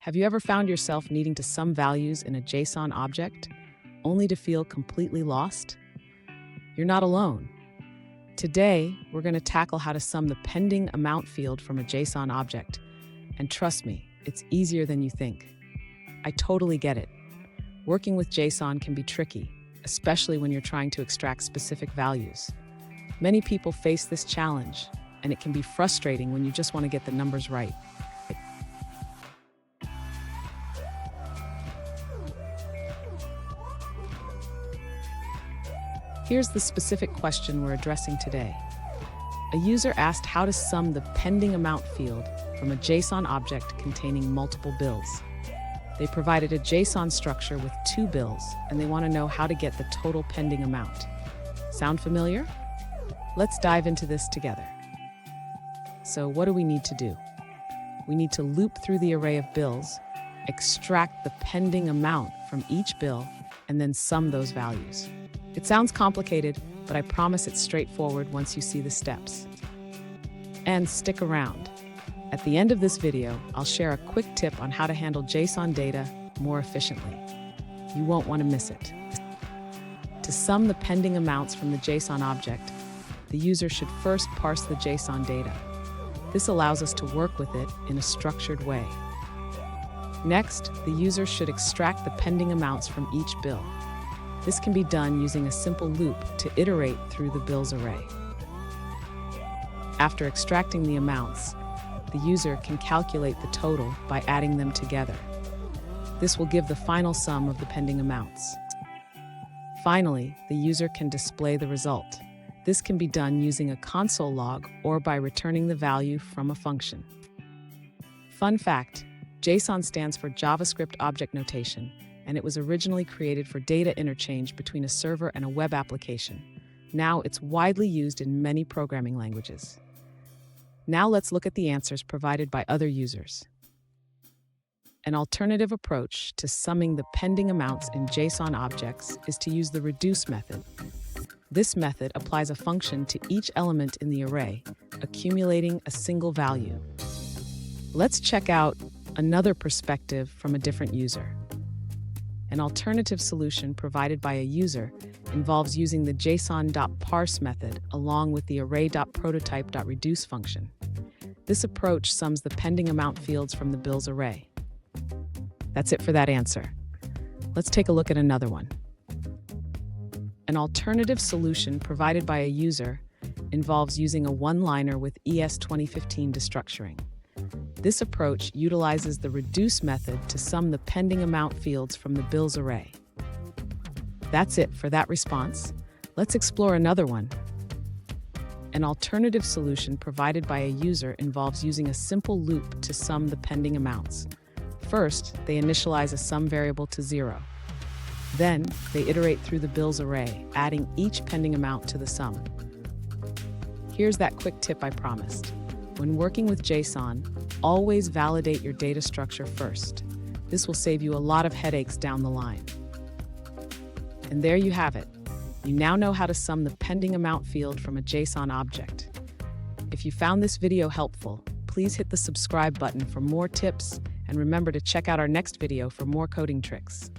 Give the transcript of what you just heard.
Have you ever found yourself needing to sum values in a JSON object, only to feel completely lost? You're not alone. Today, we're going to tackle how to sum the pending amount field from a JSON object. And trust me, it's easier than you think. I totally get it. Working with JSON can be tricky, especially when you're trying to extract specific values. Many people face this challenge, and it can be frustrating when you just want to get the numbers right. Here's the specific question we're addressing today. A user asked how to sum the pending amount field from a JSON object containing multiple bills. They provided a JSON structure with 2 bills, and they want to know how to get the total pending amount. Sound familiar? Let's dive into this together. So what do we need to do? We need to loop through the array of bills, extract the pending amount from each bill, and then sum those values. It sounds complicated, but I promise it's straightforward once you see the steps. And stick around. At the end of this video, I'll share a quick tip on how to handle JSON data more efficiently. You won't want to miss it. To sum the pending amounts from the JSON object, the user should first parse the JSON data. This allows us to work with it in a structured way. Next, the user should extract the pending amounts from each bill. This can be done using a simple loop to iterate through the bills array. After extracting the amounts, the user can calculate the total by adding them together. This will give the final sum of the pending amounts. Finally, the user can display the result. This can be done using a console log or by returning the value from a function. Fun fact, JSON stands for JavaScript Object Notation, and it was originally created for data interchange between a server and a web application. Now it's widely used in many programming languages. Now let's look at the answers provided by other users. An alternative approach to summing the pending amounts in JSON objects is to use the reduce method. This method applies a function to each element in the array, accumulating a single value. Let's check out another perspective from a different user. An alternative solution provided by a user involves using the JSON.parse method along with the array.prototype.reduce function. This approach sums the pending amount fields from the bills array. That's it for that answer. Let's take a look at another one. An alternative solution provided by a user involves using a one-liner with ES 2015 destructuring. This approach utilizes the reduce method to sum the pending amount fields from the bills array. That's it for that response. Let's explore another one. An alternative solution provided by a user involves using a simple loop to sum the pending amounts. First, they initialize a sum variable to 0. Then, they iterate through the bills array, adding each pending amount to the sum. Here's that quick tip I promised. When working with JSON, always validate your data structure first. This will save you a lot of headaches down the line. And there you have it. You now know how to sum the pending amount field from a JSON object. If you found this video helpful, please hit the subscribe button for more tips, and remember to check out our next video for more coding tricks.